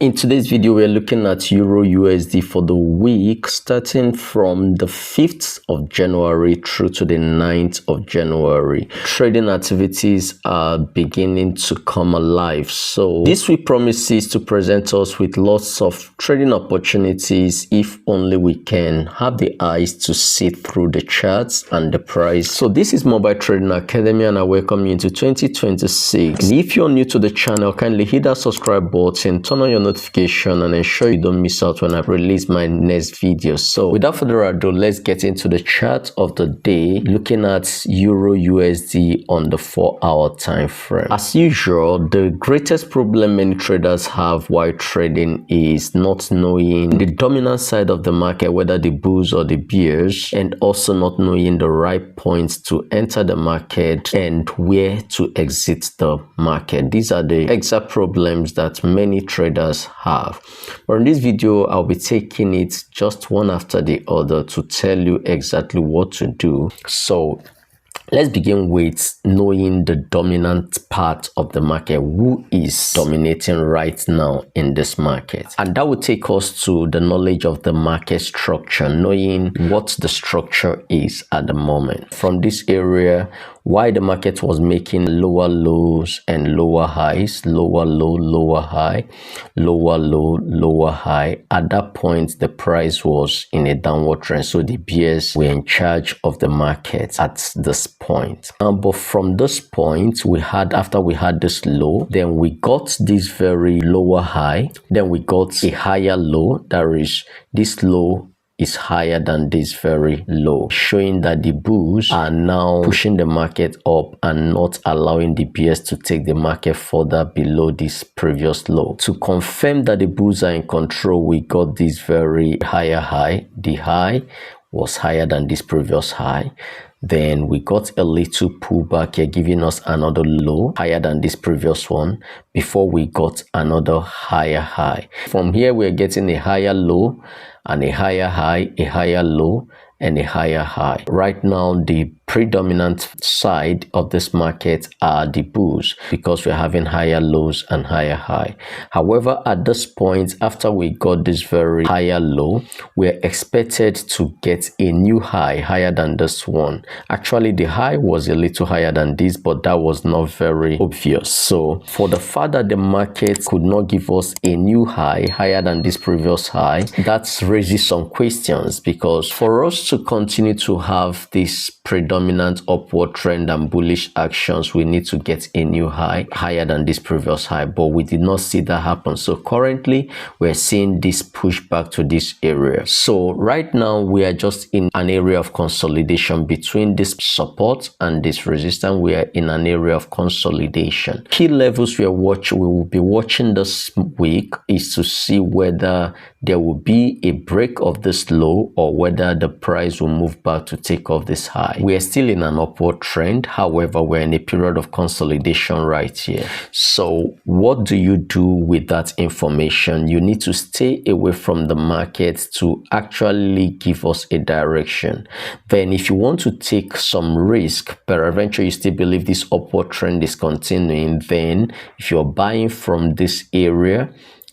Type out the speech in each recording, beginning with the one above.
In today's video, we're looking at Euro USD for the week starting from the 5th of January through to the 9th of January. Trading activities are beginning to come alive. So this week promises to present us with lots of trading opportunities if only we can have the eyes to see through the charts and the price. So this is Mobile Trading Academy and I welcome you into 2026. And if you're new to the channel, kindly hit that subscribe button, turn on your notification and ensure you don't miss out when I release my next video. So without further ado, let's get into the chart of the day, looking at Euro USD on the 4-hour time frame. As usual, the greatest problem many traders have while trading is not knowing the dominant side of the market, whether the bulls or the bears, and also not knowing the right points to enter the market and where to exit the market. These are the exact problems that many traders have. But in this video, I'll be taking it just one after the other to tell you exactly what to do. So let's begin with knowing the dominant part of the market. Who is dominating right now in this market? And that will take us to the knowledge of the market structure, knowing what the structure is at the moment. From this area, why the market was making lower lows and lower highs, lower low, lower high, lower low, lower high. At that point, the price was in a downward trend. So the bears were in charge of the market at this point. But from this point, after we had this low, then we got this very lower high. Then we got a higher low. That is, this low is higher than this very low, showing that the bulls are now pushing the market up and not allowing the bears to take the market further below this previous low. To confirm that the bulls are in control, we got this very higher high. The high was higher than this previous high. Then we got a little pullback here, giving us another low higher than this previous one before we got another higher high. From here, we're getting a higher low and a higher high, a higher low, and a higher high. Right now, the predominant side of this market are the bulls because we're having higher lows and higher high. However, at this point, after we got this very higher low, we're expected to get a new high higher than this one. Actually, the high was a little higher than this, but that was not very obvious. So for the fact that the market could not give us a new high higher than this previous high, that raises some questions, because for us to continue to have this predominant upward trend and bullish actions, we need to get a new high higher than this previous high, but we did not see that happen. So currently we're seeing this push back to this area. So right now we are just in an area of consolidation between this support and this resistance. We are in an area of consolidation. Key levels we will be watching this week is to see whether there will be a break of this low or whether the price will move back to take off this high. We are still in an upward trend. However, we're in a period of consolidation right here. So what do you do with that information? You need to stay away from the market to actually give us a direction. Then if you want to take some risk, but eventually you still believe this upward trend is continuing, then if you're buying from this area,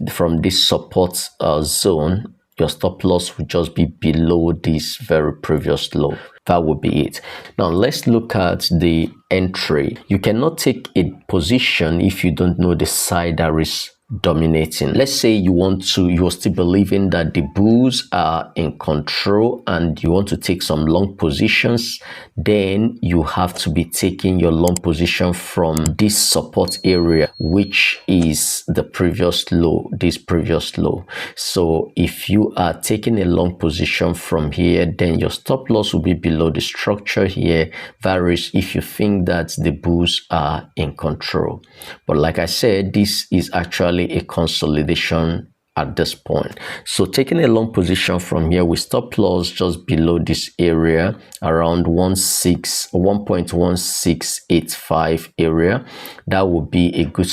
from this support zone, your stop loss will just be below this very previous low. That would be it. Now let's look at the entry. You cannot take a position if you don't know the side that is dominating. Let's say you're still believing that the bulls are in control and you want to take some long positions, then you have to be taking your long position from this support area, which is the previous low, this previous low. So if you are taking a long position from here, then your stop loss will be below the structure here. Varies if you think that the bulls are in control. But like I said, this is actually a consolidation at this point. So taking a long position from here, we stop loss just below this area around 1.1685 area. That would be a good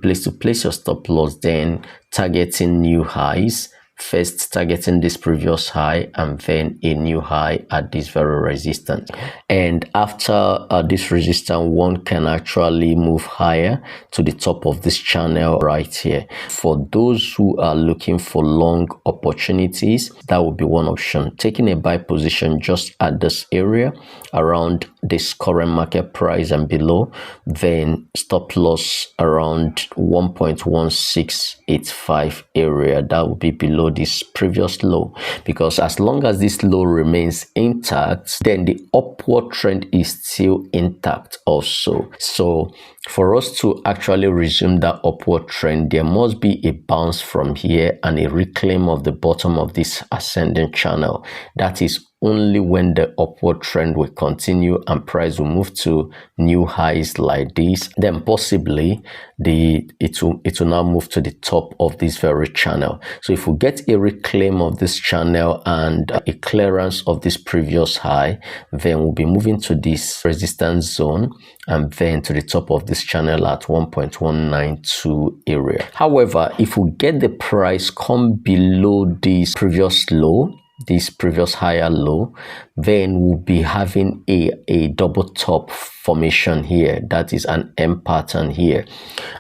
place to place your stop loss, then targeting new highs first targeting this previous high and then a new high at this very resistance. And after this resistance, one can actually move higher to the top of this channel right here. For those who are looking for long opportunities, that would be one option. Taking a buy position just at this area around this current market price and below, then stop loss around 1.1685 area. That would be below this previous low, because as long as this low remains intact, then the upward trend is still intact also. So for us to actually resume that upward trend, there must be a bounce from here and a reclaim of the bottom of this ascending channel. That is only when the upward trend will continue and price will move to new highs like this, then possibly it will now move to the top of this very channel. So if we get a reclaim of this channel and a clearance of this previous high, then we'll be moving to this resistance zone and then to the top of this channel at 1.192 area. However, if we get the price come below this previous low, this previous higher low, then we'll be having a double top formation here. That is an M pattern here,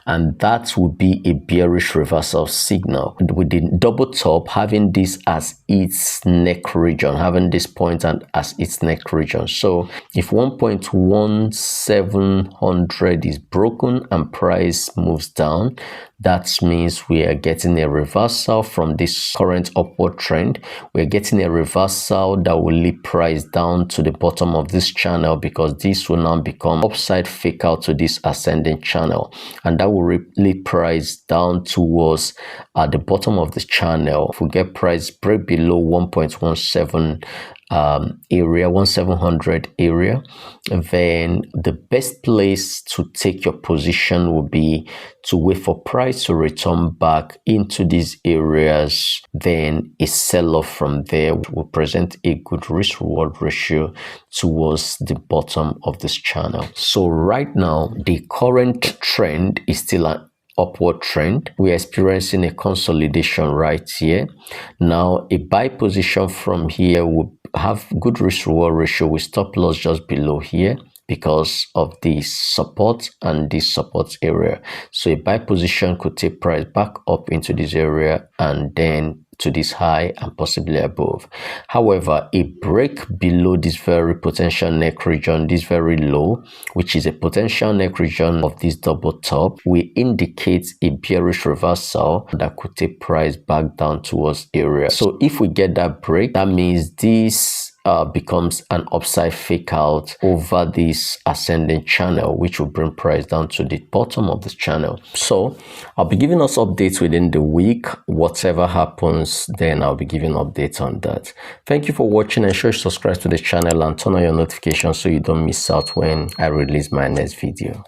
and that will be a bearish reversal signal, with the double top having this as its neck region, having this point and as its neck region. So if 1.1700 is broken and price moves down, that means we are getting a reversal from this current upward trend. We're getting a reversal that will lead price down to the bottom of this channel, because this will now become upside fake out to this ascending channel, and that will lead price down towards the bottom of the channel. If we get price break below 1.17 area, 1700 area, then the best place to take your position will be to wait for price to return back into these areas. Then a sell-off from there will present a good risk reward ratio towards the bottom of this channel. So right now the current trend is still an upward trend. We are experiencing a consolidation right here. Now a buy position from here will have good risk reward ratio with stop loss just below here because of the support and this support area. So a buy position could take price back up into this area and then to this high and possibly above. However, a break below this very potential neck region, this very low, which is a potential neck region of this double top, will indicate a bearish reversal that could take price back down towards area. So if we get that break, that means this becomes an upside fake out over this ascending channel, which will bring price down to the bottom of this channel. So I'll be giving us updates within the week. Whatever happens, then I'll be giving updates on that. Thank you for watching. Ensure you subscribe to the channel and turn on your notifications so you don't miss out when I release my next video.